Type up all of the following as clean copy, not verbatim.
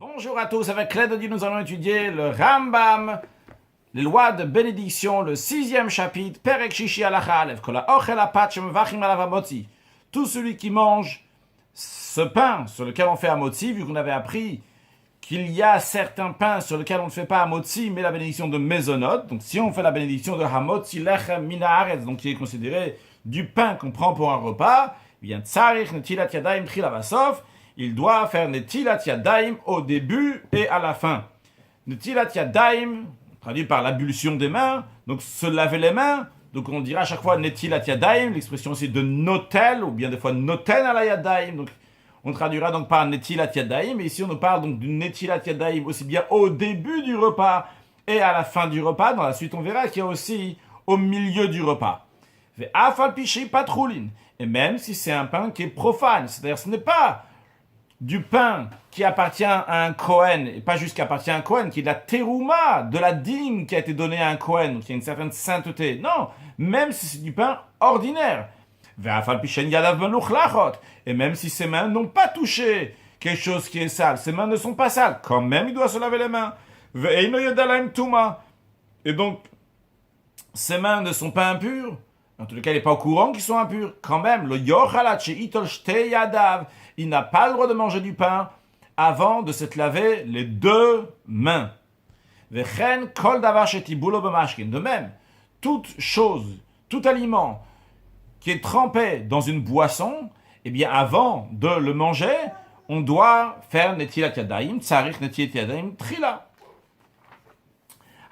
Bonjour à tous, avec l'aide de Dieu, nous allons étudier le Rambam, les lois de bénédiction, le 6e chapitre, Perek Shishi Halacha Aleph, Kol ha'ochel hapat shemevachim alav hamotzi. Tout celui qui mange ce pain sur lequel on fait hamotzi, vu qu'on avait appris qu'il y a certains pains sur lesquels on ne fait pas hamotzi, mais la bénédiction de mezonot. Donc si on fait la bénédiction de hamotzi lechem min haaretz, donc qui est considéré du pain qu'on prend pour un repas, eh bien tsarich netilat yadayim tchila vasof, il doit faire Netilat Yadayim au début et à la fin. Netilat Yadayim, traduit par l'ablution des mains, donc se laver les mains. Donc on dira à chaque fois Netilat Yadayim, l'expression aussi de notel, ou bien des fois noten à la Yadayim. Donc on traduira donc par Netilat Yadayim. Et ici on nous parle donc du Netilat Yadayim aussi bien au début du repas et à la fin du repas. Dans la suite on verra qu'il y a aussi au milieu du repas. Ve'afal pishi patroulin. Et même si c'est un pain qui est profane, c'est-à-dire ce n'est pas du pain qui appartient à un Kohen, et pas juste qui appartient à un Kohen, qui est de la terouma, de la dîme qui a été donnée à un Kohen, donc il y a une certaine sainteté. Non, même si c'est du pain ordinaire. Et même si ses mains n'ont pas touché quelque chose qui est sale, ses mains ne sont pas sales, quand même il doit se laver les mains. Et donc, ses mains ne sont pas impures, en tout cas il n'est pas au courant qu'ils sont impurs, quand même, le yochalat she'itol shtei yadav, il n'a pas le droit de manger du pain avant de s'être lavé les deux mains. De même, toute chose, tout aliment qui est trempé dans une boisson, eh bien avant de le manger, on doit faire netilat yadayim, tsarich netilat yadayim, trila.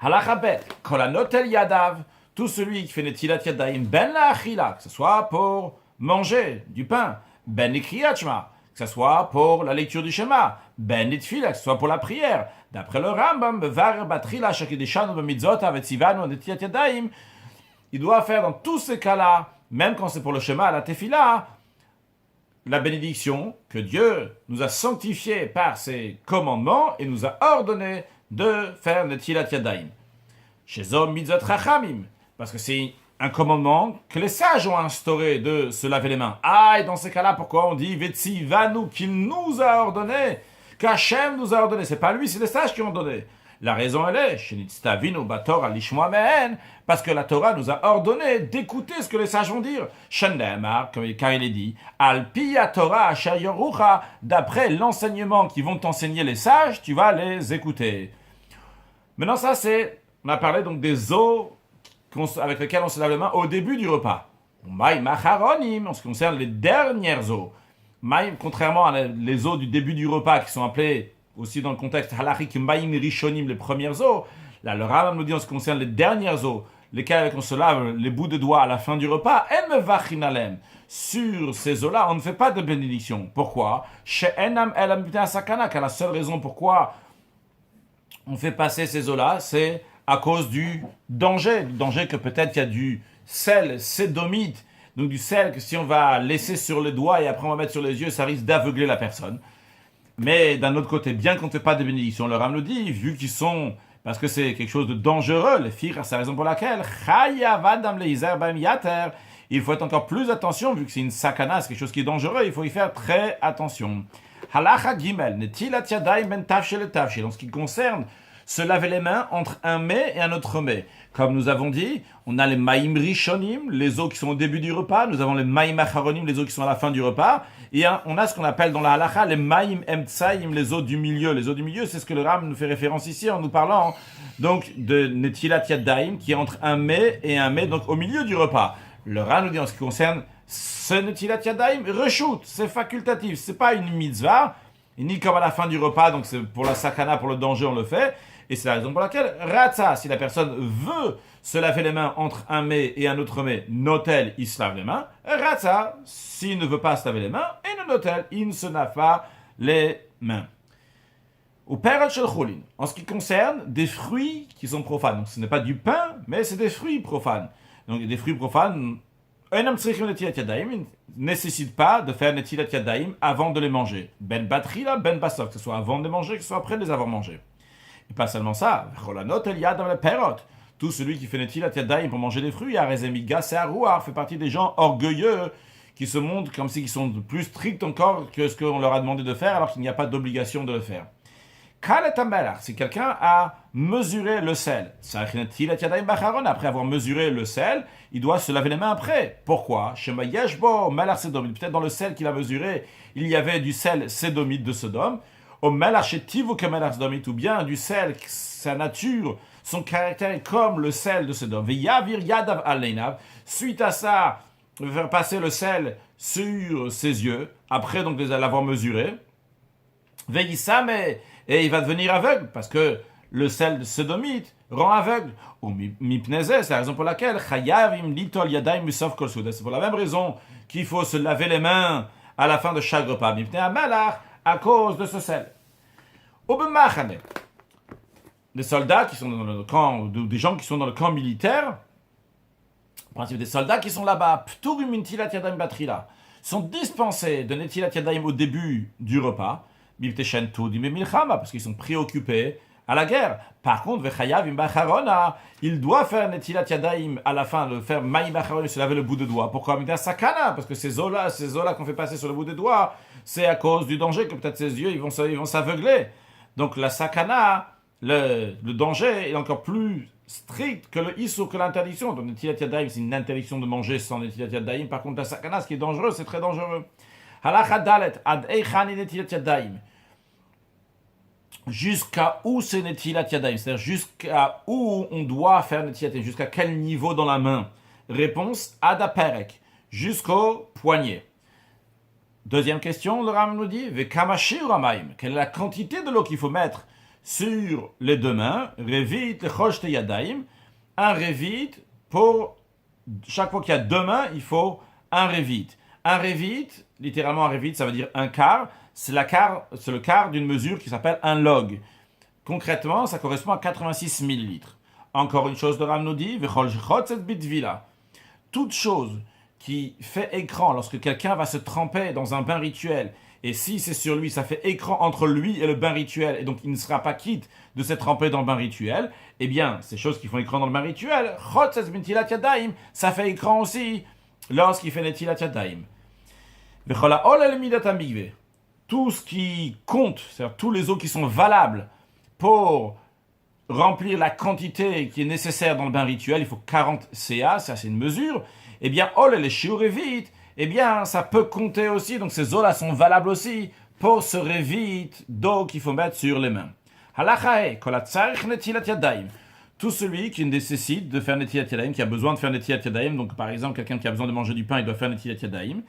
Halacha bet, kol hanotel yadav, tout celui qui fait netilat yadayim, ben la achila, que ce soit pour manger du pain, ben l'kriyat shema, que ce soit pour la lecture du Shema, ben nitfila, que ce soit pour la prière. D'après le Rambam, il doit faire dans tous ces cas-là, même quand c'est pour le Shema, la tefila, la bénédiction que Dieu nous a sanctifiée par ses commandements et nous a ordonné de faire netilat yadayim. Shezom mitzvot chachamim, parce que c'est un commandement que les sages ont instauré de se laver les mains. Ah, et dans ces cas-là, pourquoi on dit Vetsi Vanu, qu'il nous a ordonné, qu'Hachem nous a ordonné. C'est pas lui, c'est les sages qui ont donné. La raison, elle est, Shenitztavinu Bator Lishmoa Mehen, parce que la Torah nous a ordonné d'écouter ce que les sages vont dire. Shendemar, car il est dit, Alpiya Torah Asher Yorucha, d'après l'enseignement qu'ils vont t'enseigner les sages, tu vas les écouter. Maintenant, ça, on a parlé donc des eaux avec lesquels on se lave les mains au début du repas. Maïm macharonim, en ce qui concerne les dernières eaux. Maïm, contrairement à les eaux du début du repas, qui sont appelées aussi dans le contexte halachik maïm rishonim, les premières eaux. Là, le Rambam nous dit en ce qui concerne les dernières eaux, lesquelles avec on se lave les bouts de doigts à la fin du repas, en mevachin alem. Sur ces eaux-là, on ne fait pas de bénédiction. Pourquoi? She'enam elam b'tei sakana, car la seule raison pourquoi on fait passer ces eaux-là, c'est à cause du danger que peut-être il y a du sel sédomite, donc du sel que si on va laisser sur les doigts et après on va mettre sur les yeux, ça risque d'aveugler la personne. Mais d'un autre côté, bien qu'on ne fait pas de bénédiction, le Ram nous dit, vu qu'ils sont, parce que c'est quelque chose de dangereux, les filles, c'est la raison pour laquelle, il faut être encore plus attention, vu que c'est une sakana, c'est quelque chose qui est dangereux, il faut y faire très attention. Halacha gimel, netilat yadayim ben tafshel et tafshel, en ce qui concerne se laver les mains entre un mets et un autre mets. Comme nous avons dit, on a les maïm rishonim, les eaux qui sont au début du repas, nous avons les maïm acharonim, les eaux qui sont à la fin du repas, et on a ce qu'on appelle dans la halacha les maïm emtsaïm, les eaux du milieu. Les eaux du milieu, c'est ce que le Ram nous fait référence ici en nous parlant donc de netilat yadayim, qui est entre un mets et un mets, donc au milieu du repas. Le Ram nous dit en ce qui concerne ce netilat yadayim, reshoot, c'est facultatif, c'est pas une mitzvah, ni comme à la fin du repas, donc c'est pour la sakana, pour le danger, on le fait. Et c'est la raison pour laquelle, ratza, si la personne veut se laver les mains entre un mets et un autre mets, notel, il se lave les mains. Ratza, s'il ne veut pas se laver les mains, et ne notel, il ne se lave pas les mains. Ou perot shel chulin, en ce qui concerne des fruits qui sont profanes. Donc ce n'est pas du pain, mais c'est des fruits profanes. Donc des fruits profanes, un homme tzrichim netilat yadayim, ne nécessite pas de faire netilat yadayim avant de les manger. Ben batrila, ben basok, que ce soit avant de les manger, que ce soit après de les avoir mangés. Et pas seulement ça, tout celui qui fait netilat yadayim pour manger des fruits, arezemiga c'est arouar, fait partie des gens orgueilleux qui se montrent comme s'ils sont plus stricts encore que ce qu'on leur a demandé de faire alors qu'il n'y a pas d'obligation de le faire. Si quelqu'un a mesuré le sel, après avoir mesuré le sel, il doit se laver les mains après. Pourquoi? Peut-être dans le sel qu'il a mesuré, il y avait du sel sédomite de Sodome, ou bien du sel, sa nature, son caractère est comme le sel de Sodome. Suite à ça, il va faire passer le sel sur ses yeux, après donc l'avoir mesuré. Et il va devenir aveugle, parce que le sel sodomite rend aveugle. Ou mipnezeh, c'est la raison pour laquelle c'est pour la même raison qu'il faut se laver les mains à la fin de chaque repas. À cause de ce sel. Des soldats qui sont dans le camp, ou des gens qui sont dans le camp militaire, en principe des soldats qui sont là-bas, sont dispensés de netilat yadayim au début du repas, parce qu'ils sont préoccupés à la guerre. Par contre, il doit faire netilat yadayim à la fin, de faire maïm bacharon, se laver le bout de doigt. Pourquoi? Parce que ces eaux-là qu'on fait passer sur le bout des doigts, c'est à cause du danger que peut-être ses yeux ils vont s'aveugler. Donc la sakana, le danger est encore plus strict que le issur, que l'interdiction. Donc netilat yadayim, c'est une interdiction de manger sans netilat yadayim. Par contre, la sakana, ce qui est dangereux, c'est très dangereux. Halacha dalet ad eichani netilat yadayim. Jusqu'à où c'est netilat yadayim, c'est-à-dire jusqu'à où on doit faire netilat yadayim, jusqu'à quel niveau dans la main? Réponse ad aperek, jusqu'au poignet. Deuxième question, le Ram nous dit vekamashir amayim, quelle est la quantité de l'eau qu'il faut mettre sur les deux mains? Revit lechoshte yadayim, un revit pour chaque fois qu'il y a deux mains, il faut un revit. Un revit, littéralement un revit, ça veut dire un quart. C'est le quart d'une mesure qui s'appelle un log. Concrètement, ça correspond à 86 millilitres. Encore une chose, le Ram nous dit, toute chose qui fait écran lorsque quelqu'un va se tremper dans un bain rituel, et si c'est sur lui, ça fait écran entre lui et le bain rituel, et donc il ne sera pas quitte de s'être trempé dans le bain rituel, eh bien, ces choses qui font écran dans le bain rituel, ça fait écran aussi lorsqu'il fait netilat yadayim. Tout ce qui compte, c'est-à-dire tous les eaux qui sont valables pour remplir la quantité qui est nécessaire dans le bain rituel, il faut 40 CA, ça c'est une mesure, eh bien, les shiurevit, eh bien, ça peut compter aussi, donc ces eaux-là sont valables aussi pour ce revit d'eau qu'il faut mettre sur les mains. Halachae, kolatzarich netilat yadayim. Tout celui qui nécessite de faire netilat yadayim, qui a besoin de faire netilat yadayim, donc par exemple, quelqu'un qui a besoin de manger du pain, il doit faire netilat yadayim.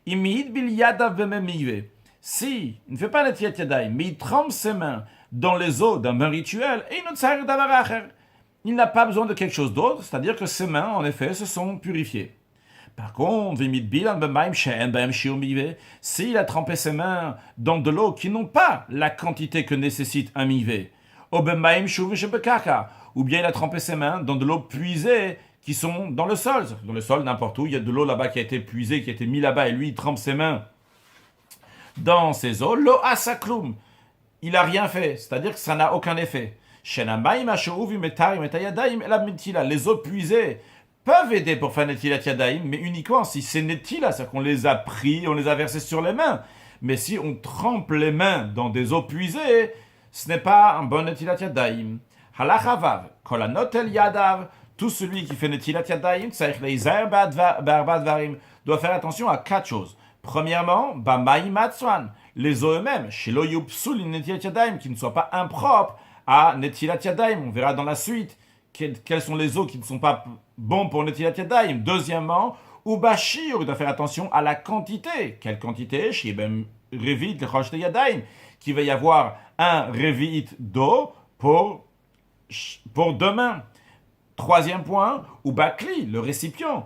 Imid bil yadav vememive. Si il ne fait pas netilat yadayim, mais il trempe ses mains dans les eaux d'un bain rituel, il n'a pas besoin de quelque chose d'autre, c'est-à-dire que ses mains, en effet, se sont purifiées. Par contre, s'il a trempé ses mains dans de l'eau qui n'ont pas la quantité que nécessite un mivé, ou bien il a trempé ses mains dans de l'eau puisée qui sont dans le sol. Dans le sol, n'importe où, il y a de l'eau là-bas qui a été puisée, qui a été mise là-bas, et lui, il trempe ses mains dans ces eaux. L'eau asakloum, il n'a rien fait, c'est-à-dire que ça n'a aucun effet. Les eaux puisées peuvent aider pour faire netilat yadayim, mais uniquement si c'est netila, c'est-à-dire qu'on les a pris, on les a versés sur les mains. Mais si on trempe les mains dans des eaux puisées, ce n'est pas un bon netilat yadayim. Halachavav, kolanotel yadav, tout celui qui fait netilat yadayim, doit faire attention à 4 choses. Premièrement, les eaux eux-mêmes, qui ne soient pas impropres à netilat yadayim. On verra dans la suite quelles sont les eaux qui ne sont pas bons pour netilat yadayim. Deuxièmement, ubashir, il doit faire attention à la quantité. Quelle quantité? Revit lechoshte yadayim, qu'il va y avoir un revit d'eau pour 2 mains. Troisième point, ubakli, le récipient.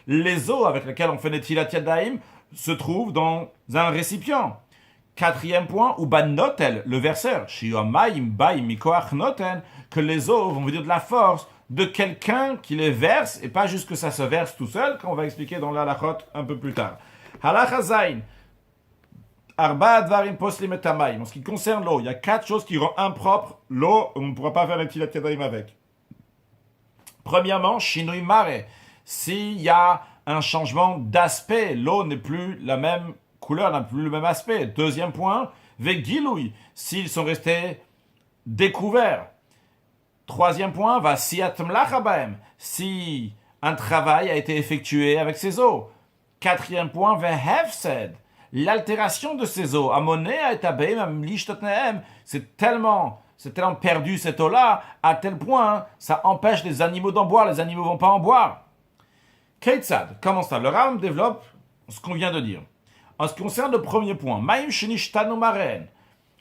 Les eaux avec lesquelles on fait netilat yadayim se trouvent dans un récipient. Quatrième point, ubanotel, le verseur. Que les eaux vont venir de la force de quelqu'un qui les verse, et pas juste que ça se verse tout seul, qu'on va expliquer dans l'halachot un peu plus tard. Halacha zayin. Arba advarim poslim et tamayim. En ce qui concerne l'eau, il y a 4 choses qui rendent impropre l'eau, on ne pourra pas faire netilat yadayim avec. Premièrement, shinui mare. S'il y a un changement d'aspect, l'eau n'est plus la même couleur, n'a plus le même aspect. Deuxième point, Vegiloui, s'ils sont restés découverts. Troisième point, va siat mlachabaem, si un travail a été effectué avec ces eaux. Quatrième point, vehefsed, l'altération de ces eaux. Amoné a etabem amlishtatneem, c'est tellement perdu cette eau-là, à tel point, ça empêche les animaux d'en boire, les animaux ne vont pas en boire. Keitzad, comment ça? Le Ram développe ce qu'on vient de dire. En ce qui concerne le premier point, Maim Shenishtanu Maren,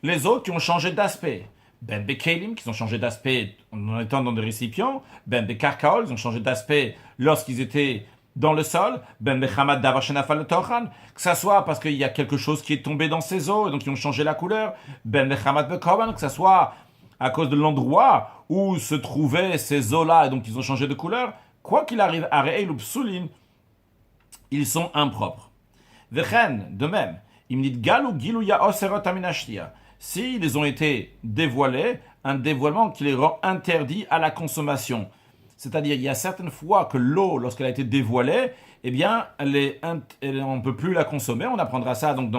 les eaux qui ont changé d'aspect. Ben Bekelim, qui ont changé d'aspect en étant dans des récipients. Ben Bekarkaol, ils ont changé d'aspect lorsqu'ils étaient dans le sol. Ben Bechamad Davashenafal Tochan, que ça soit parce qu'il y a quelque chose qui est tombé dans ces eaux et donc ils ont changé la couleur. Ben Bechamad Bekoban, que ça soit à cause de l'endroit où se trouvaient ces eaux-là et donc ils ont changé de couleur. Quoi qu'il arrive, Areil ou Psoulin, ils sont impropres. Vechen, de même, Imnit Galou Gilouya Oserot Aminashtia. S'ils ont été dévoilés, un dévoilement qui les rend interdits à la consommation. C'est-à-dire, il y a certaines fois que l'eau, lorsqu'elle a été dévoilée, eh bien, on ne peut plus la consommer. On apprendra ça donc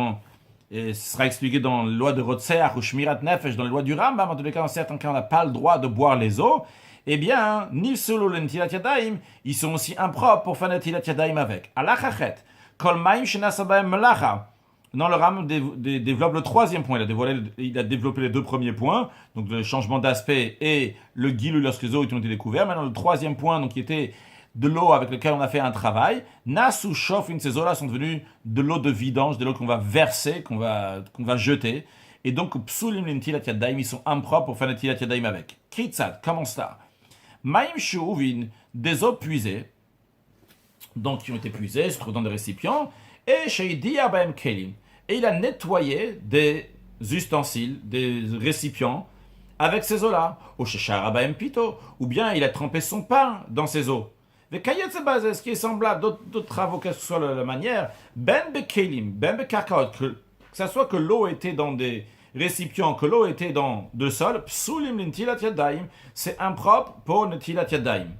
et ce sera expliqué dans la loi de Rotseach ou Shmirat Nefesh, dans la loi du Rambam. En tous les cas, dans certains cas, on n'a pas le droit de boire les eaux. Eh bien, Nifsulu l'Netilat Yadayim, ils sont aussi impropres pour faire Netilat Yadayim avec. Alachachet, Kol Maim Shenasabaim Melacha. Non, le Ram développe le troisième point. Il a développé les deux premiers points, donc le changement d'aspect et le guilou lorsque les eaux ont été découvertes. Maintenant, le troisième point, donc, qui était de l'eau avec laquelle on a fait un travail. Nasu Shofin, ces eaux-là sont devenues de l'eau de vidange, de l'eau qu'on va verser, qu'on va jeter. Et donc, Psulim l'Netilat Yadayim, ils sont impropres pour faire Netilat Yadayim avec. Kitzad, comment ça? Maim Shuvin, des eaux puisées, donc qui ont été puisées, se trouvent dans des récipients, et Sheidi Abaem Kelim. Et il a nettoyé des ustensiles, des récipients, avec ces eaux-là. Ou Sheshar Abaem Pito, ou bien il a trempé son pain dans ces eaux. Ce qui est semblable d'autres travaux, quelle que soit la manière, Ben Bekelim, Ben Bekarkaot, que ce soit que l'eau était dans des récipients, que l'eau était dans le sol, Psulim l'Netilat Yadayim, c'est impropre pour Netilat Yadayim.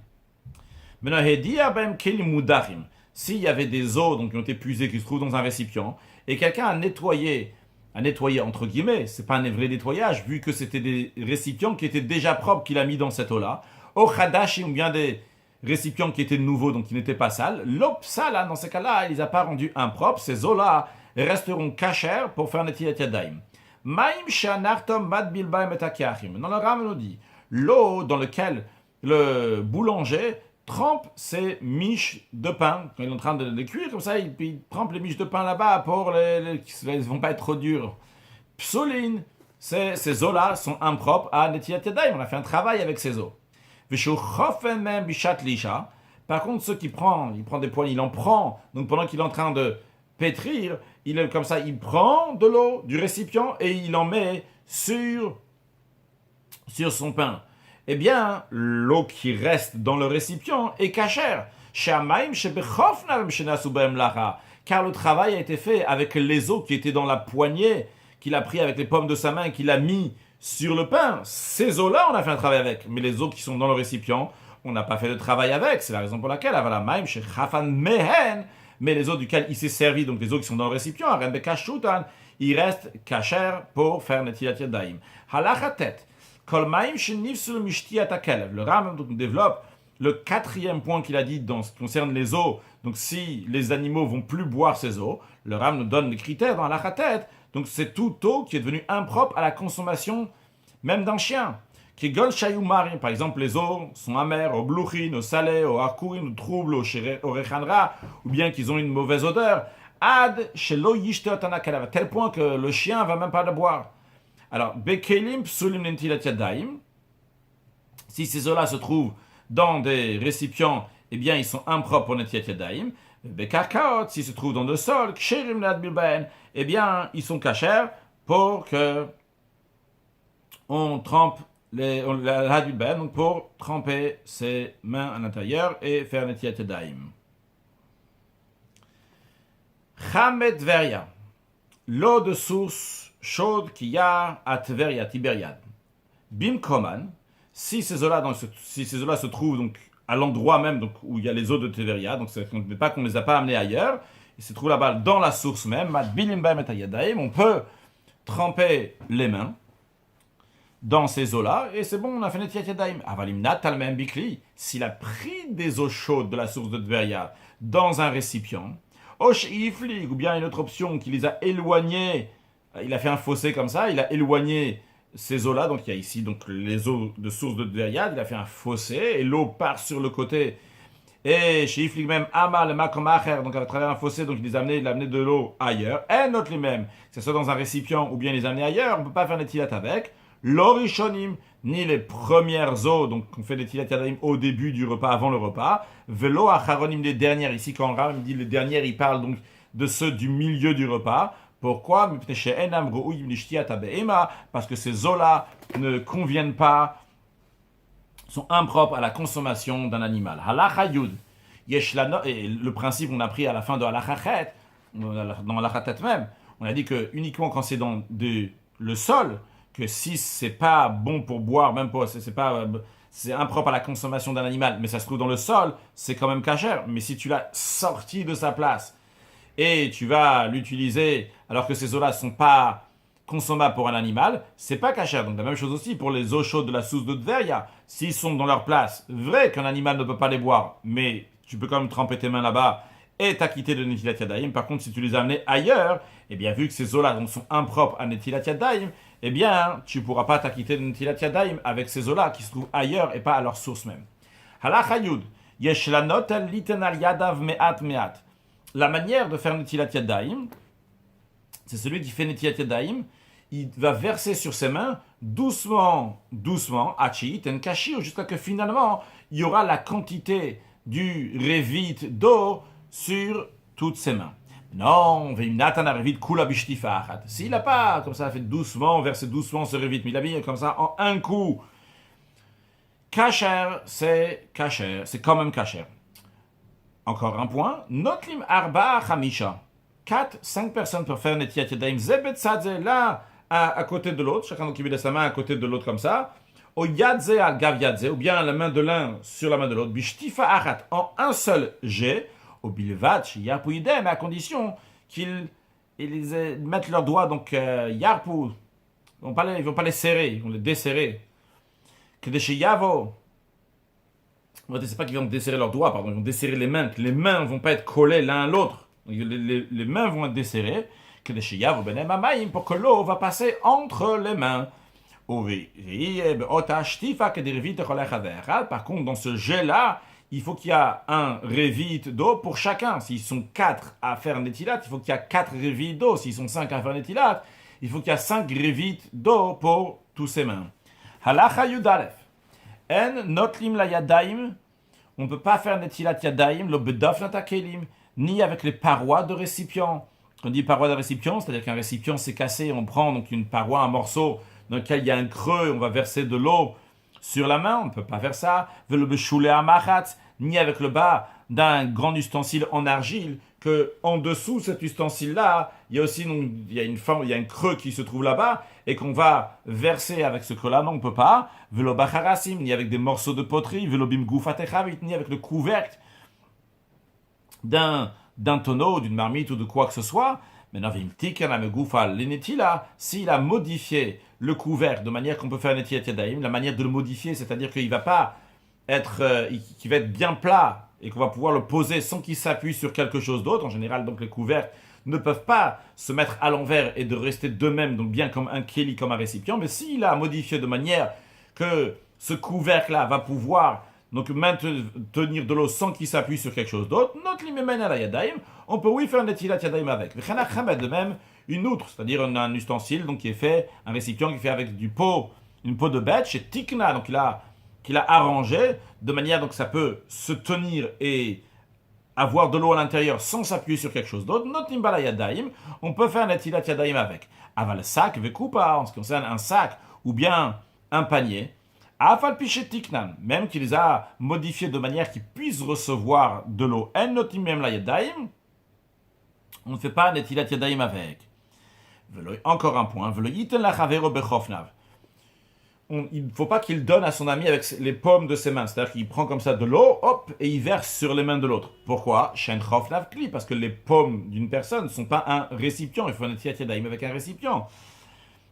Maintenant, Hedi Abaem Kelim Mudarim. S'il y avait des eaux donc, qui ont été puisées, qui se trouvent dans un récipient, et quelqu'un a nettoyé entre guillemets, c'est pas un vrai nettoyage, vu que c'était des récipients qui étaient déjà propres qu'il a mis dans cette eau-là, au Hadashi, ou bien des récipients qui étaient nouveaux, donc qui n'étaient pas sales, l'opsala, dans ces cas-là, il les a pas rendus impropres, ces eaux-là resteront cachères pour faire Netilat Yadayim. Maim shanartom mad bilbaim et akiachim. Dans le Ram nous dit, l'eau dans laquelle le boulanger trempe ses miches de pain, quand il est en train de les cuire, comme ça, il trempe les miches de pain là-bas pour elles ne vont pas être trop dures. Psoline, ces eaux-là sont impropres à Netilat Yadayim. On a fait un travail avec ces eaux. Par contre, ceux qui il prend des poignées, il en prend, donc pendant qu'il est en train de pétrir, il prend de l'eau du récipient et il en met sur son pain. Eh bien, l'eau qui reste dans le récipient est cachère. Car le travail a été fait avec les eaux qui étaient dans la poignée, qu'il a pris avec les pommes de sa main et qu'il a mis sur le pain. Ces eaux-là, on a fait un travail avec. Mais les eaux qui sont dans le récipient, on n'a pas fait de travail avec. C'est la raison pour laquelle, mais les eaux duquel il s'est servi, donc les eaux qui sont dans le récipient, il reste cachère pour faire Netilat Yadayim. Halachatet. Le Ram développe le quatrième point qu'il a dit dans ce qui concerne les eaux. Donc, si les animaux vont plus boire ces eaux, le Ram nous donne les critères dans la Khatet. Donc, c'est toute eau qui est devenue impropre à la consommation, même d'un chien. Qui gol chayou mari, par exemple, les eaux sont amères, au blouchin, au salé, au harkourin, au trouble, au rechanra, ou bien qu'ils ont une mauvaise odeur. Ad shelo yishte tanakalav, à tel point que le chien va même pas le boire. Alors, Bekelim psulim netilat yadayim, si ces eaux-là se trouvent dans des récipients, eh bien, ils sont impropres pour netilat yadayim. Bekarkaot, s'ils se trouvent dans le sol, ksherim nad bilbaen, eh bien, ils sont cachers pour que on trempe la bilbaen, donc pour tremper ses mains à l'intérieur et faire netilat yadayim. Chamet Tveria, l'eau de source chaude qu'il y a à Tveria, Tibériade. Bimkoman, si ces eaux-là se trouvent donc à l'endroit même donc, où il y a les eaux de Tveria, donc ce n'est pas qu'on ne les a pas amenées ailleurs, ils se trouvent là-bas dans la source même, on peut tremper les mains dans ces eaux-là, et c'est bon, on a fait Netilat Yadayim. Avalim natal même bikli, s'il a pris des eaux chaudes de la source de Tveria dans un récipient, ou bien une autre option qui les a éloignés, il a fait un fossé comme ça, il a éloigné ces eaux-là, donc il y a ici donc les eaux de source de Tveria, il a fait un fossé, et l'eau part sur le côté, et chez Iflig même, Amal, Makomacher, donc à travers un fossé, donc il l'a amené de l'eau ailleurs, et notre les mêmes, que ce soit dans un récipient ou bien les amener ailleurs, on ne peut pas faire Netilat avec, l'orishonim, ni les premières eaux, donc on fait des tilat yadayim au début du repas, avant le repas, velo acharonim, les dernières, ici quand Ram dit les dernières, il parle donc de ceux du milieu du repas. Pourquoi? Parce que ces eaux-là ne conviennent pas, sont impropres à la consommation d'un animal. Halacha yud, et le principe on a pris à la fin de halachachet, dans halachet même, on a dit que uniquement quand c'est dans le sol, que si c'est pas bon pour boire, même pour, c'est impropre à la consommation d'un animal, mais ça se trouve dans le sol, c'est quand même cachère. Mais si tu l'as sorti de sa place et tu vas l'utiliser alors que ces eaux-là sont pas consommables pour un animal, c'est pas cachère. Donc la même chose aussi pour les eaux chaudes de la source de Tveria, s'ils sont dans leur place, vrai qu'un animal ne peut pas les boire, mais tu peux quand même tremper tes mains là-bas et t'acquitter de Netilat Yadayim. Par contre, si tu les as amenés ailleurs, eh bien vu que ces eaux-là donc, sont impropres à Netilat Yadayim, eh bien, tu ne pourras pas t'acquitter de Netilat Yadayim avec ces eaux-là qui se trouvent ailleurs et pas à leur source même. Halacha yud, yesh lanot liten al yadav me'at me'at. La manière de faire Netilat Yadayim, c'est celui qui fait Netilat Yadayim, il va verser sur ses mains doucement, achi ten kashi, jusqu'à que finalement, il y aura la quantité du revit d'eau sur toutes ses mains. Non, s'il n'a pas, comme ça, fait doucement, versé doucement ce revit, mais il a mis comme ça en un coup. Kasher, c'est quand même kasher. Encore un point. Notlim arba chamisha. 5 personnes peuvent faire Netilat Yadayim zebetzadze, là, à côté de l'autre. Chacun qui met sa main à côté de l'autre comme ça. O yadze al gav yadze, ou bien la main de l'un sur la main de l'autre. Bishtifa achat, en un seul jet. Au bilvatch, yarpou idem, à condition qu'ils mettent leurs doigts, donc yarpou, ils ne vont pas les serrer, ils vont les desserrer. Que des chez yavo, c'est pas qu'ils vont desserrer leurs doigts, pardon, ils vont desserrer les mains, que les mains ne vont pas être collées l'un à l'autre, les mains vont être desserrées, que des chez yavo, benem amaim, pour que l'eau va passer entre les mains. Par contre, dans ce jet-là, il faut qu'il y ait un revit d'eau pour chacun. S'ils sont 4 à faire Netilat, il faut qu'il y ait 4 revits d'eau. S'ils sont 5 à faire Netilat, il faut qu'il y ait 5 revits d'eau pour tous ses mains. Halacha Yudalef. En notlim la yadaim. On ne peut pas faire Netilat Yadaim, le bedaf natakelim, ni avec les parois de récipient. Quand on dit parois de récipient, c'est-à-dire qu'un récipient s'est cassé, on prend donc une paroi, un morceau dans lequel il y a un creux, on va verser de l'eau sur la main, on ne peut pas faire ça. Ni avec le bas d'un grand ustensile en argile, que en dessous cet ustensile-là, il y a aussi il y a un creux qui se trouve là-bas, et qu'on va verser avec ce creux-là. Non, on ne peut pas. Ni avec des morceaux de poterie, ni avec le couvercle d'un tonneau, d'une marmite ou de quoi que ce soit. Maintenant, s'il a modifié le couvercle de manière qu'on peut faire un Netilat Yadayim, la manière de le modifier, c'est-à-dire qu'il va pas être, qu'il va être bien plat et qu'on va pouvoir le poser sans qu'il s'appuie sur quelque chose d'autre. En général, donc les couvercles ne peuvent pas se mettre à l'envers et de rester d'eux-mêmes, donc bien comme un keli, comme un récipient. Mais s'il a modifié de manière que ce couvercle-là va pouvoir donc maintenir de l'eau sans qu'il s'appuie sur quelque chose d'autre, on peut oui faire un Netilat Yadayim avec. De même, une outre, c'est-à-dire un ustensile donc qui est fait, un récipient qui est fait avec une peau de bête, chez Tikna, donc qu'il a arrangé de manière donc ça peut se tenir et avoir de l'eau à l'intérieur sans s'appuyer sur quelque chose d'autre. Notim bala yadaim, on peut faire un Netilat Yadayim avec. Aval sac vekupa, en ce qui concerne un sac ou bien un panier. Afal pichet tiknan, même qu'il les a modifiés de manière qu'ils puissent recevoir de l'eau. En notim même la yadaim, on ne fait pas un Netilat Yadayim avec. Encore un point. Il ne faut pas qu'il donne à son ami avec les paumes de ses mains. C'est-à-dire qu'il prend comme ça de l'eau, hop, et il verse sur les mains de l'autre. Pourquoi? Parce que les paumes d'une personne ne sont pas un récipient. Il faut un Netilat Yadayim avec un récipient.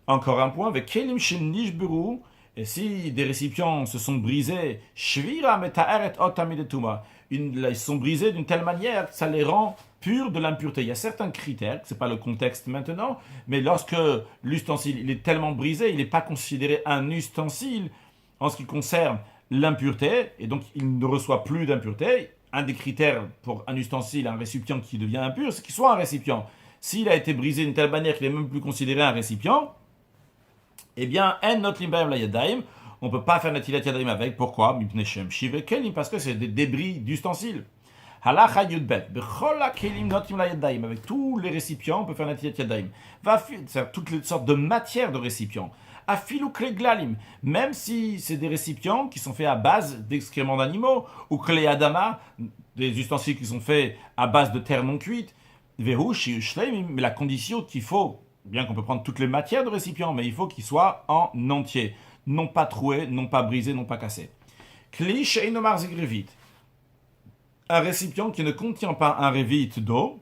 Encore un point, avec kelim shenishberu, et si des récipients se sont brisés, shvira metaeret otamidetuma, ils sont brisés d'une telle manière que ça les rend purs de l'impureté. Il y a certains critères, ce n'est pas le contexte maintenant, mais lorsque l'ustensile il est tellement brisé, il n'est pas considéré un ustensile en ce qui concerne l'impureté, et donc il ne reçoit plus d'impureté. Un des critères pour un ustensile, un récipient qui devient impur, c'est qu'il soit un récipient. S'il a été brisé d'une telle manière qu'il n'est même plus considéré un récipient, eh bien, on ne peut pas faire netilat yadayim avec. Pourquoi? Parce que c'est des débris d'ustensiles. Halacha yudbet. Avec tous les récipients, on peut faire netilat yadayim. C'est toutes les sortes de matières de récipients. Afilu kleglalim. Même si c'est des récipients qui sont faits à base d'excréments d'animaux, ou kle adama, des ustensiles qui sont faits à base de terre non cuite. Mais la condition qu'il faut, bien qu'on peut prendre toutes les matières de récipients, mais il faut qu'il soit en entier. Non pas troué, non pas brisé, non pas cassé. Kli she'inomar zigrevit. Un récipient qui ne contient pas un révit d'eau,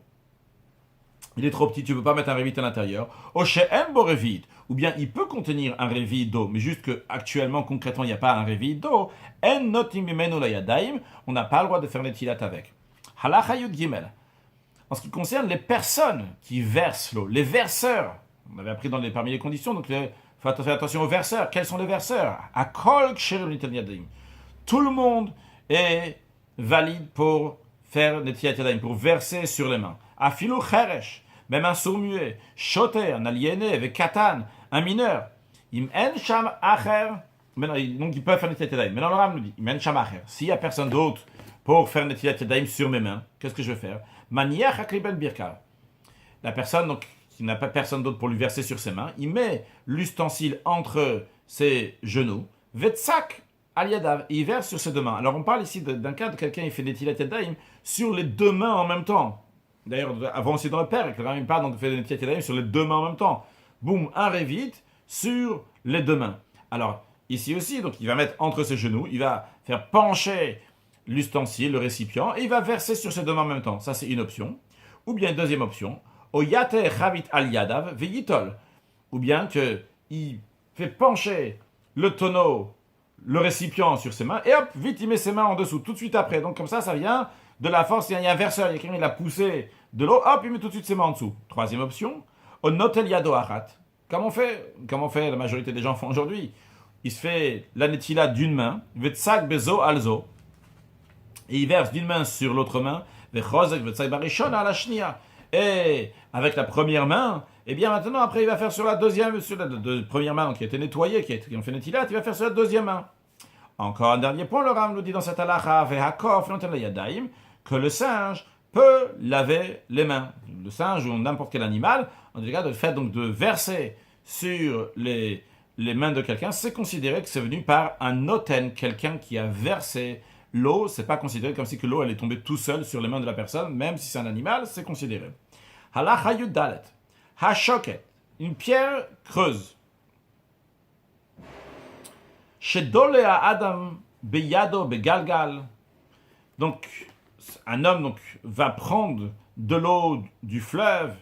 il est trop petit, tu ne peux pas mettre un révit à l'intérieur. Ou bien il peut contenir un révit d'eau, mais juste qu'actuellement, concrètement, il n'y a pas un révit d'eau. On n'a pas le droit de faire netilat avec. Halacha yud gimel. En ce qui concerne les personnes qui versent l'eau, les verseurs, on avait appris parmi les conditions, donc il faut faire attention aux verseurs. Quels sont les verseurs? Tout le monde est valide pour faire netilat yadayim, pour verser sur les mains. Afilu cheresh, même un sourd-muet, shoter, un aliéné, avec katan, un mineur. Im en sham acher, donc ils peuvent faire netilat yadayim. Maintenant le Rav nous dit, im en sham acher, s'il n'y a personne d'autre pour faire netilat yadayim sur mes mains, qu'est-ce que je vais faire? Maniach hakliben birka. La personne donc, qui n'a pas personne d'autre pour lui verser sur ses mains, il met l'ustensile entre ses genoux, vetsak al-yadav, et il verse sur ses deux mains. Alors on parle ici d'un cas de quelqu'un qui fait netilat yadayim sur les deux mains en même temps. D'ailleurs, avant aussi dans le père, il parle de faire netilat yadayim sur les deux mains en même temps. Boum, un révit sur les deux mains. Alors ici aussi, donc il va mettre entre ses genoux, il va faire pencher l'ustensile, le récipient, et il va verser sur ses deux mains en même temps. Ça, c'est une option. Ou bien, deuxième option, oyate chavit al yadav veyitol. Ou bien qu'il fait pencher le tonneau, le récipient sur ses mains, et hop, vite, il met ses mains en dessous, tout de suite après. Donc, comme ça vient de la force. Il y a un verseur, il y a quelqu'un qui a poussé de l'eau, hop, il met tout de suite ses mains en dessous. Troisième option, onotel yado achat. Comment on fait, la majorité des gens font aujourd'hui? Il se fait la netila d'une main, vetsak bezo alzo, et il verse d'une main sur l'autre main, et avec la première main, et bien maintenant, après, il va faire sur la deuxième, sur la première main qui a été nettoyée, qui ont fait netilat, il va faire sur la deuxième main. Encore un dernier point, le Ram nous dit dans cette halakha, que le singe peut laver les mains. Le singe ou n'importe quel animal, en tout cas, le fait donc de verser sur les mains de quelqu'un, c'est considéré que c'est venu par un noten, quelqu'un qui a versé l'eau. C'est pas considéré comme si que l'eau allait tomber tout seul sur les mains de la personne, même si c'est un animal, c'est considéré. Halacha yud dalet, hashoket, une pierre creuse. Shedolea adam beyado begalgal. Donc, un homme donc, va prendre de l'eau du fleuve,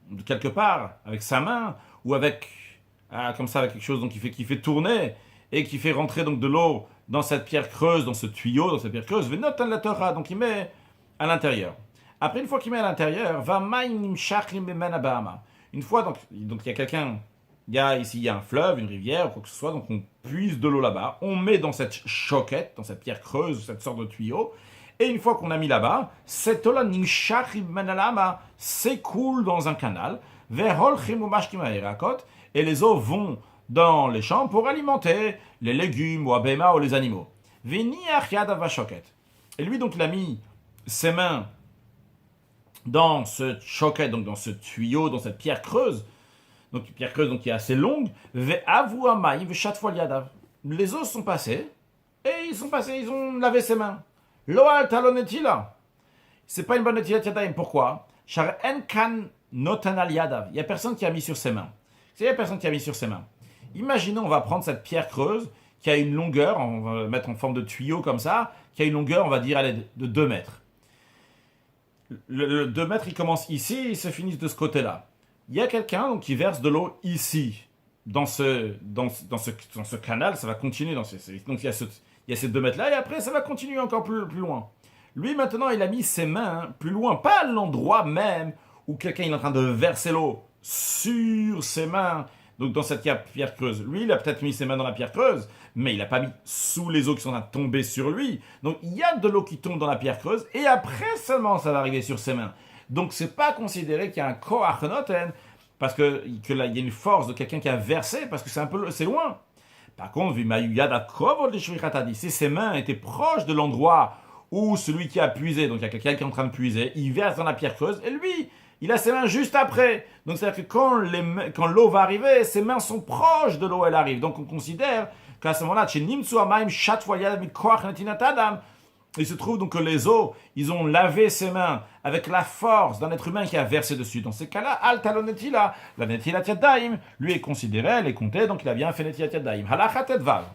de quelque part, avec sa main, ou avec, comme ça, avec quelque chose donc, qui fait tourner, et qui fait rentrer donc, de l'eau dans cette pierre creuse, dans ce tuyau, dans cette pierre creuse, venotan la Torah, donc il met à l'intérieur. Après, une fois qu'il met à l'intérieur, va ma'im shachlim bemanabama. Une fois, donc il y a quelqu'un, il y a un fleuve, une rivière, ou quoi que ce soit, donc on puise de l'eau là-bas, on met dans cette choquette, dans cette pierre creuse, cette sorte de tuyau, et une fois qu'on a mis là-bas, cette eau-là, nimshachim bemanalama, s'écoule dans un canal, verhol chimumashkim aerakot, et les eaux vont dans les champs pour alimenter les légumes ou abema ou les animaux. Et lui donc il a mis ses mains dans ce choquet, donc dans ce tuyau, dans cette pierre creuse, donc une pierre creuse donc qui est assez longue. Les eaux sont passées et ils ont lavé ses mains. Loal talonetila. C'est pas une bonne netilat yadayim. Pourquoi? Char en kan notanal yadav. Il y a personne qui a mis sur ses mains. Il y a personne qui a mis sur ses mains. Imaginons, on va prendre cette pierre creuse qui a une longueur, on va la mettre en forme de tuyau comme ça, qui a une longueur, on va dire, de 2 mètres. Le 2 mètres, il commence ici et il se finit de ce côté-là. Il y a quelqu'un donc, qui verse de l'eau ici. dans ce canal, ça va continuer. Donc il y a ces 2 mètres là, et après ça va continuer encore plus loin. Lui maintenant, il a mis ses mains plus loin, pas à l'endroit même où quelqu'un est en train de verser l'eau sur ses mains, donc dans cette pierre creuse. Lui, il a peut-être mis ses mains dans la pierre creuse, mais il n'a pas mis sous les eaux qui sont en train de tomber sur lui. Donc il y a de l'eau qui tombe dans la pierre creuse, et après seulement ça va arriver sur ses mains. Donc c'est pas considéré qu'il y a un koach noten, parce que là, il y a une force de quelqu'un qui a versé, parce que c'est loin. Par contre, si ses mains étaient proches de l'endroit où celui qui a puisé, donc il y a quelqu'un qui est en train de puiser, il verse dans la pierre creuse, et lui, il a ses mains juste après. Donc c'est-à-dire que quand l'eau va arriver, ses mains sont proches de l'eau, elle arrive. Donc on considère qu'à ce moment-là, il se trouve donc que les eaux, ils ont lavé ses mains avec la force d'un être humain qui a versé dessus. Dans ces cas-là, Altalonetila, la Netilat Yadayim, lui est considéré, elle est comptée, donc il a bien fait Netilat Yadayim. Halachat Vav.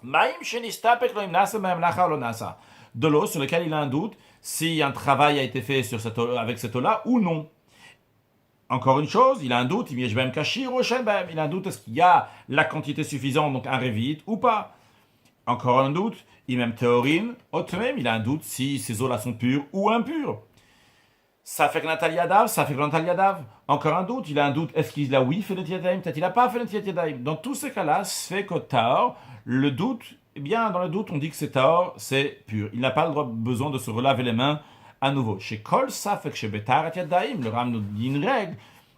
Maim Shenistapek Loim Nasa Maim Lacha Olonasa. De l'eau sur laquelle il a un doute si un travail a été fait avec cette eau-là ou non. Encore une chose, il a un doute, il a un doute, est-ce qu'il y a la quantité suffisante, donc un révite ou pas. Encore un doute, il même théorine, même, il a un doute si ces eaux-là sont pures ou impures. Ça fait que Nataliadav, encore un doute, il a un doute, est-ce qu'il a oui fait le tiadaim, peut-être il n'a pas fait le tiadaim. Dans tous ces cas-là, c'est fait que Taor, le doute, eh bien, dans le doute, on dit que c'est Taor, c'est pur. Il n'a pas besoin de se relaver les mains à nouveau. Chez Kol Safek, chez Betar Yadaim, le Ram nous dit une règle,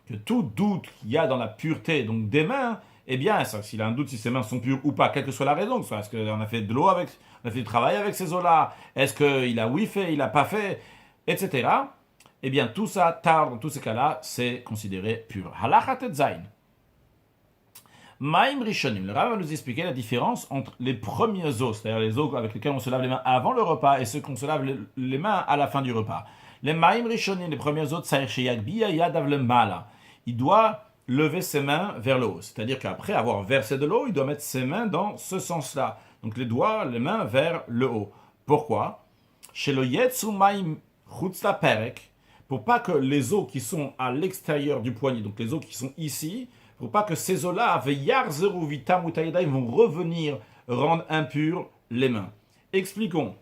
que tout doute qu'il y a dans la pureté donc des mains, eh bien, s'il a un doute si ses mains sont pures ou pas, quelle que soit la raison, soit est-ce qu'on a fait de l'eau avec, on a fait du travail avec ces eaux-là, est-ce qu'il a oui fait, il n'a pas fait, etc. Eh bien, tout ça, tard, dans tous ces cas-là, c'est considéré pur. Halachat et zayin. Maim rishonim. Le Rav va nous expliquer la différence entre les premiers os, c'est-à-dire les os avec lesquels on se lave les mains avant le repas, et ceux qu'on se lave les mains à la fin du repas. Les maim rishonim, les premiers os, il doit lever ses mains vers le haut. C'est-à-dire qu'après avoir versé de l'eau, il doit mettre ses mains dans ce sens-là. Donc les doigts, les mains vers le haut. Pourquoi? Chez le yetsu maim chutzla perek, pour pas que les os qui sont à l'extérieur du poignet, donc les os qui sont ici, pour pas que ces os-là, ils vont revenir rendre impures les mains. Expliquons.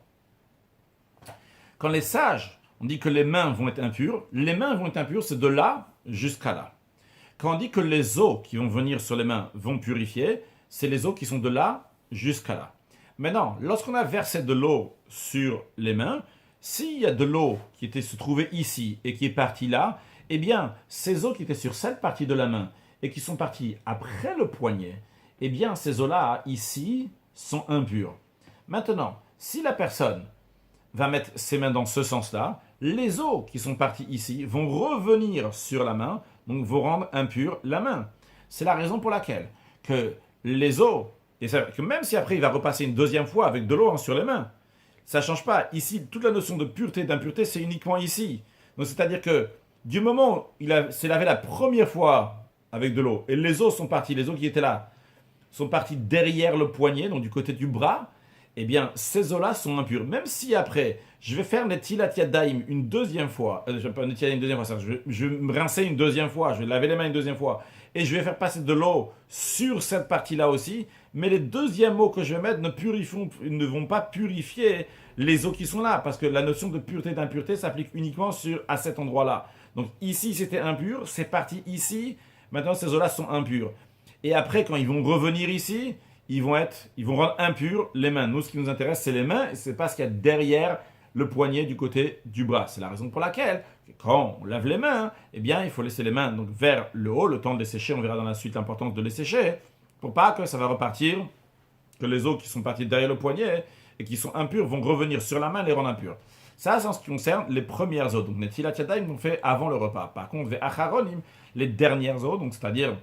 Quand les sages, on dit que les mains vont être impures, c'est de là jusqu'à là. Quand on dit que les os qui vont venir sur les mains vont purifier, c'est les os qui sont de là jusqu'à là. Maintenant, lorsqu'on a versé de l'eau sur les mains, s'il y a de l'eau qui était se trouvait ici et qui est partie là, eh bien, ces os qui étaient sur cette partie de la main et qui sont partis après le poignet, eh bien, ces os-là, ici, sont impurs. Maintenant, si la personne va mettre ses mains dans ce sens-là, les os qui sont partis ici vont revenir sur la main, donc vont rendre impure la main. C'est la raison pour laquelle que les os, et ça, que même si après il va repasser une deuxième fois avec de l'eau sur les mains, ça ne change pas. Ici, toute la notion de pureté et d'impureté, c'est uniquement ici. Donc c'est-à-dire que du moment où il s'est lavé la première fois avec de l'eau, et les os sont partis, les os qui étaient là, sont partis derrière le poignet, donc du côté du bras, eh bien, ces os-là sont impurs. Même si après, je vais faire Netilat Yadayim une deuxième fois, je vais me rincer une deuxième fois, je vais laver les mains une deuxième fois, et je vais faire passer de l'eau sur cette partie-là aussi, mais les deuxièmes eaux que je vais mettre ne vont pas purifier les eaux qui sont là, parce que la notion de pureté et d'impureté s'applique uniquement à cet endroit-là. Donc ici, c'était impur, c'est parti ici, maintenant ces eaux-là sont impures. Et après, quand ils vont revenir ici, ils vont rendre impurs les mains. Nous, ce qui nous intéresse, c'est les mains, et c'est pas ce qu'il y a derrière le poignet du côté du bras. C'est la raison pour laquelle, quand on lave les mains, eh bien, il faut laisser les mains donc, vers le haut, le temps de les sécher. On verra dans la suite l'importance de les sécher, pour pas que ça va repartir, que les os qui sont partis derrière le poignet et qui sont impurs vont revenir sur la main et les rendre impurs. Ça, c'est en ce qui concerne les premières os. Donc, Netilat Yadayim, on fait avant le repas. Par contre, Ve'acharonim, les dernières os, donc c'est-à-dire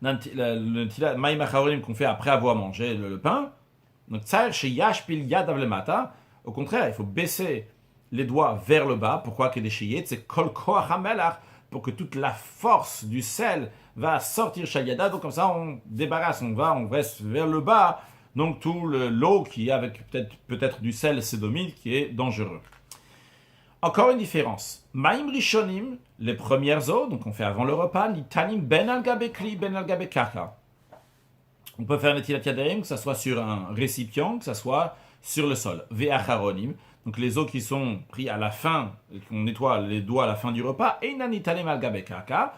le Maïm Acharonim qu'on fait après avoir mangé le pain. Donc, Tsair chez Yashpil Yadav Lemata. Au contraire, il faut baisser les doigts vers le bas. Pourquoi que des chiyet? C'est Kol Koach HaMelach, pour que toute la force du sel va sortir Shayada. Donc, comme ça, on débarrasse, on reste vers le bas. Donc, tout l'eau qui est avec peut-être du sel sédomide qui est dangereux. Encore une différence. Maïm rishonim, les premières eaux, donc on fait avant le repas, nitanim ben al gabe kli, ben al gabe karka. On peut faire netilat yadayim, que ce soit sur un récipient, que ce soit sur le sol. Ve'acharonim, donc les eaux qui sont prises à la fin, qu'on nettoie les doigts à la fin du repas, et nanitalim al gabe karka.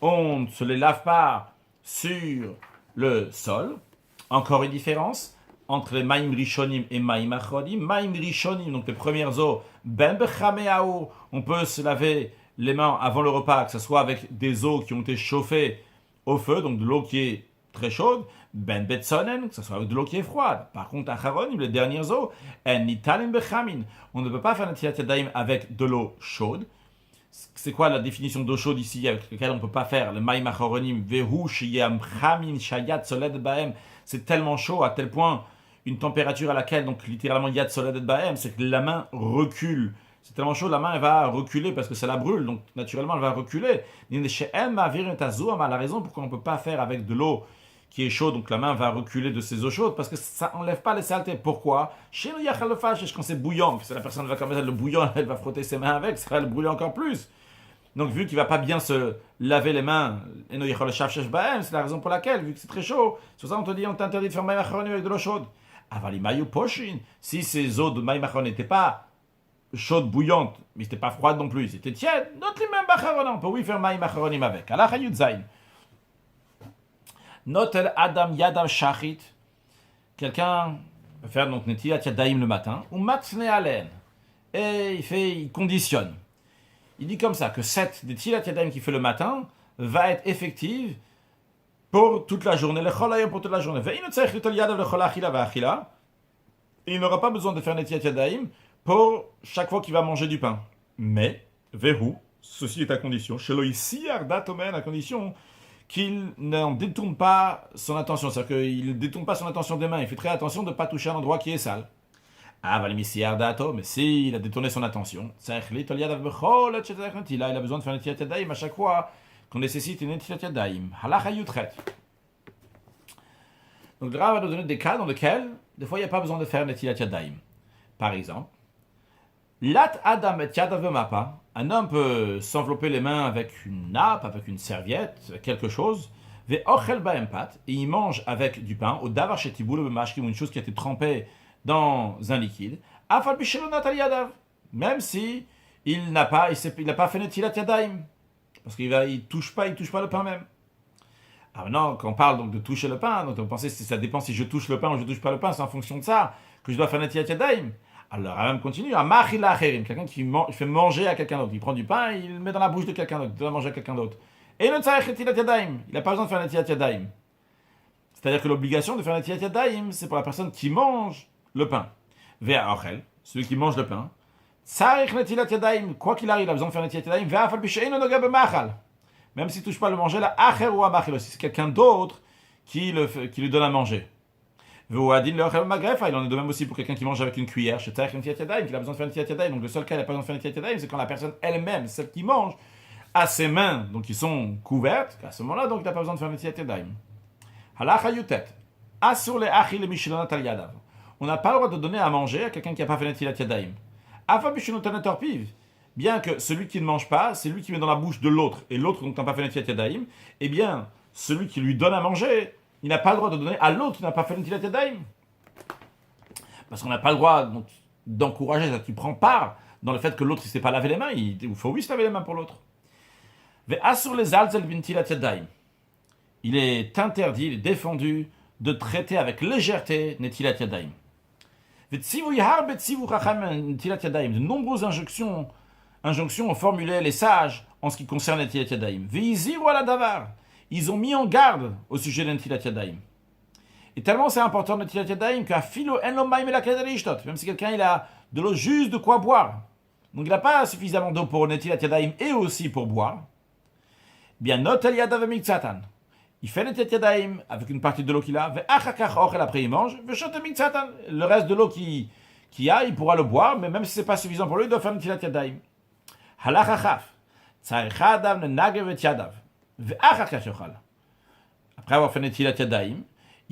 On ne se les lave pas sur le sol. Encore une différence entre les maïm rishonim et maïm achonim. Maïm rishonim, donc les premières eaux, ben bechameao, on peut se laver les mains avant le repas, que ce soit avec des eaux qui ont été chauffées au feu, donc de l'eau qui est très chaude, ben betsonen, que ce soit avec de l'eau qui est froide. Par contre, acharonim, les dernières eaux, en nitalim bechamin, on ne peut pas faire un netilat yadayim avec de l'eau chaude. C'est quoi la définition d'eau chaude ici avec laquelle on ne peut pas faire le maïm achoronim vehu sheyam chamin shayat soled baem, c'est tellement chaud à tel point une température à laquelle donc littéralement yad soled baem, c'est que la main recule. C'est tellement chaud, la main elle va reculer parce que ça la brûle, donc naturellement elle va reculer. La raison pourquoi on ne peut pas faire avec de l'eau qui est chaude, donc la main va reculer de ces eaux chaudes, parce que ça n'enlève pas les saletés. Pourquoi? Chez nous, quand c'est bouillant, parce que la personne va commencer le bouillant, elle va frotter ses mains avec, ça va le brûler encore plus. Donc vu qu'il ne va pas bien se laver les mains, c'est la raison pour laquelle, vu que c'est très chaud, c'est pour ça qu'on te dit, on t'interdit de faire maïm achronim avec de l'eau chaude. Si ces eaux de maïm achronim n'étaient pas chaudes, bouillantes, mais c'était pas froide non plus, c'était tiède, notre même bacharonim, on peut oui faire maïm achronim avec. Allah hayud zayn. Notel Adam Yadav Shachit, quelqu'un peut faire donc Netilat Yadayim le matin, ou Matzne Alen, et il conditionne. Il dit comme ça que cette Netilat Yadayim qu'il fait le matin va être effective pour toute la journée, le Cholayim pour toute la journée. Il n'aura pas besoin de faire Netilat Yadayim pour chaque fois qu'il va manger du pain. Mais, Vehu, ceci est à condition, Shelo ici Ardat Omen, à condition qu'il n'en détourne pas son attention. C'est-à-dire qu'il ne détourne pas son attention des mains. Il fait très attention de ne pas toucher un endroit qui est sale. Mais s'il a détourné son attention, là, il a besoin de faire une netilat yadayim à chaque fois qu'on nécessite une netilat yadayim. Halacha yutret. Donc le Rav va nous donner des cas dans lesquels, des fois, il n'y a pas besoin de faire une netilat yadayim. Par exemple, Lat Adam et Yadav Mapa, un homme peut s'envelopper les mains avec une nappe, avec une serviette, avec quelque chose, Ve Ochel Baempat, et il mange avec du pain, au Davar Shetiboul Bemashkim, une chose qui a été trempée dans un liquide, Afal Bishelonat Al Yadav, même si il n'a pas fait Netilat Yadayim, parce qu'il touche pas le pain même. Ah maintenant, quand on parle donc de toucher le pain, donc on pensait que ça dépend si je touche le pain ou je touche pas le pain, c'est en fonction de ça que je dois faire Netilat Yadayim. Alors, Aram continue, quelqu'un qui fait manger à quelqu'un d'autre. Il prend du pain, il le met dans la bouche de quelqu'un d'autre, il doit manger à quelqu'un d'autre. Et il n'a pas besoin de faire netilat yadayim. C'est-à-dire que l'obligation de faire netilat yadayim, c'est pour la personne qui mange le pain. Ve'a ochel, celui qui mange le pain. Quoi qu'il arrive, il a besoin de faire netilat yadayim. Même s'il ne touche pas le manger, là, acher ou amachil aussi, c'est quelqu'un d'autre qui lui donne à manger. Il en est de même aussi pour quelqu'un qui mange avec une cuillère. Qu'il a besoin de faire une netilat yadayim. Donc le seul cas où il n'a pas besoin de faire une netilat yadayim, c'est quand la personne elle-même, celle qui mange, a ses mains, donc qui sont couvertes. À ce moment-là, donc il n'a pas besoin de faire une netilat yadayim. Halacha yutet. Asur le achil mishlonat al yadav. On n'a pas le droit de donner à manger à quelqu'un qui n'a pas fait netilat yadayim. Afa mishlonat torpiv. Bien que celui qui ne mange pas, c'est lui qui met dans la bouche de l'autre, et l'autre donc n'a pas fait netilat yadayim, eh bien, celui qui lui donne à manger, il n'a pas le droit de donner à l'autre qui n'a pas fait netilat yadayim. Parce qu'on n'a pas le droit donc, d'encourager, tu prends part dans le fait que l'autre ne s'est pas lavé les mains, il faut oui se laver les mains pour l'autre. Il est interdit, il est défendu de traiter avec légèreté netilat yadayim. De nombreuses injonctions ont formulé les sages en ce qui concerne netilat yadayim. Ils ont mis en garde au sujet de netilat yadayim. Et tellement c'est important netilat yadayim qu'à filo en lo maim la kedalishtot, même si quelqu'un il a de l'eau juste de quoi boire, donc il n'a pas suffisamment d'eau pour netilat yadayim et aussi pour boire, bien notel yadav miktsatan. Il fait netilat yadayim avec une partie de l'eau qu'il a, ve'achakach ochel, après il mange, ve'shot miktsatan. Le reste de l'eau qu'il a, il pourra le boire, mais même si c'est pas suffisant pour lui, il doit faire netilat yadayim. Halacha chaf, tzarich adam nenagev et yadav, ve'achakach ochel. Après avoir fait netilat yadayim,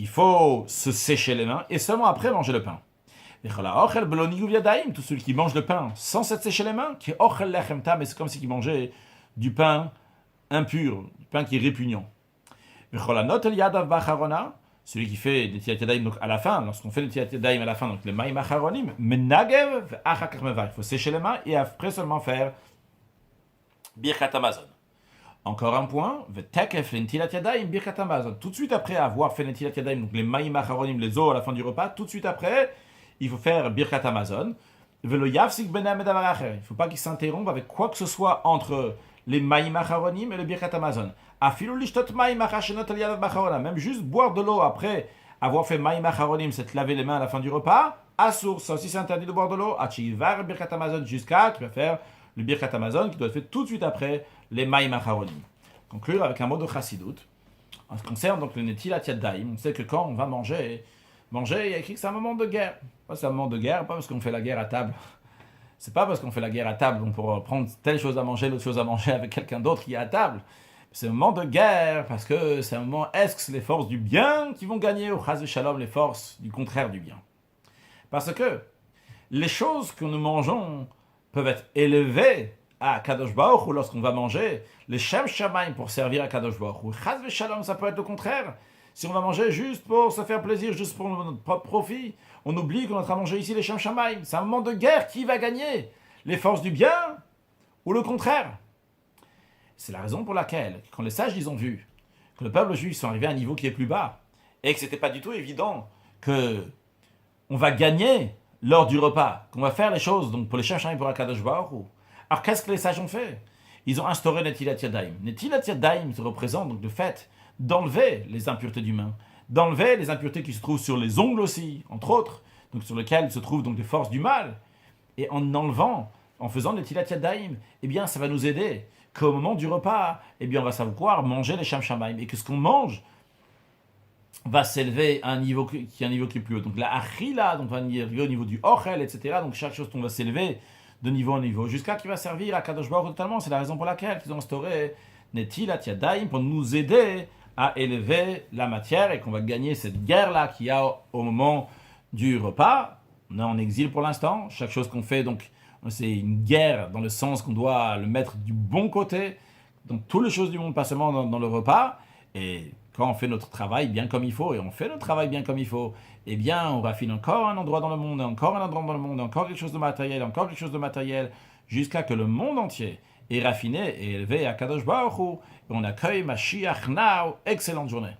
il faut se sécher les mains et seulement après manger le pain. Tous ceux qui mangent le pain sans s'être séché les mains, qui ochel lechem tam, mais c'est comme si ils mangeaient du pain impur, du pain qui est répugnant. Celui qui fait des tilat yadayim donc à la fin, lorsqu'on fait des tilat yadayim à la fin, donc les maïm acharonim, menagev achakach mevar. Il faut sécher les mains et après seulement faire birkat hamazon. Encore un point, v'tekef l'entilat yadayim birkat hamazon. Tout de suite après avoir fait l'entilat yadayim, donc les maïm acharonim, les os à la fin du repas, tout de suite après, il faut faire birkat hamazon. Velo yafsik benem edavar acher. Il ne faut pas qu'il s'interrompe avec quoi que ce soit entre les maïm acharonim et le birkat hamazon. Même juste boire de l'eau après avoir fait maïm acharonim, c'est laver les mains à la fin du repas, assour, ça aussi c'est interdit de boire de l'eau, achivar birkat hamazon, jusqu'à qui va faire le birkat hamazon, qui doit être fait tout de suite après les maïm acharonim. Conclure avec un mot de chassidut. En ce qui concerne donc le netilat yadayim, on sait que quand on va manger, il y a écrit que c'est un moment de guerre. C'est un moment de guerre, pas parce qu'on fait la guerre à table. C'est pas parce qu'on fait la guerre à table, on pourra prendre telle chose à manger, l'autre chose à manger avec quelqu'un d'autre qui est à table. C'est un moment de guerre, parce que c'est un moment, est-ce que c'est les forces du bien qui vont gagner, ou chas v'shalom, les forces du contraire du bien? Parce que les choses que nous mangeons peuvent être élevées à Kadosh Baruch Hu lorsqu'on va manger, les Shem Shamayim pour servir à Kadosh Baruch Hu. Chas v'shalom, ça peut être le contraire. Si on va manger juste pour se faire plaisir, juste pour notre propre profit, on oublie qu'on est en train de manger ici les Shem Shamayim. C'est un moment de guerre, qui va gagner? Les forces du bien ou le contraire? C'est la raison pour laquelle, quand les sages ils ont vu que le peuple juif sont arrivés à un niveau qui est plus bas, et que ce n'était pas du tout évident que on va gagner lors du repas, qu'on va faire les choses donc pour les Shem Shamayim pour Akadosh Baruch Hu. Alors qu'est-ce que les sages ont fait? Ils ont instauré Netilat Yadayim. Netilat Yadayim se représente donc le fait d'enlever les impuretés d'humains, d'enlever les impuretés qui se trouvent sur les ongles aussi, entre autres, donc sur lesquelles se trouvent donc des forces du mal. Et en enlevant, en faisant Netilat Yadayim, eh bien ça va nous aider qu'au moment du repas, eh bien on va savoir manger les Shem Shamayim, et que ce qu'on mange va s'élever à un niveau qui est un niveau qui est plus haut. Donc la achila, donc va arriver au niveau du ochel, etc. Donc chaque chose on va s'élever de niveau en niveau, jusqu'à qui va servir à Kadosh Baruch Hu totalement. C'est la raison pour laquelle ils ont instauré Netilat Yadayim, pour nous aider à élever la matière, et qu'on va gagner cette guerre-là qu'il y a au moment du repas. On est en exil pour l'instant, chaque chose qu'on fait, donc c'est une guerre dans le sens qu'on doit le mettre du bon côté, dans toutes les choses du monde, pas seulement dans le repas. Et quand on fait notre travail bien comme il faut, et on fait notre travail bien comme il faut, eh bien on raffine encore un endroit dans le monde, encore un endroit dans le monde, encore quelque chose de matériel, encore quelque chose de matériel, jusqu'à que le monde entier est raffiné et élevé à Kadosh Baruch Hu. Et on accueille Mashiach now. Excellente journée.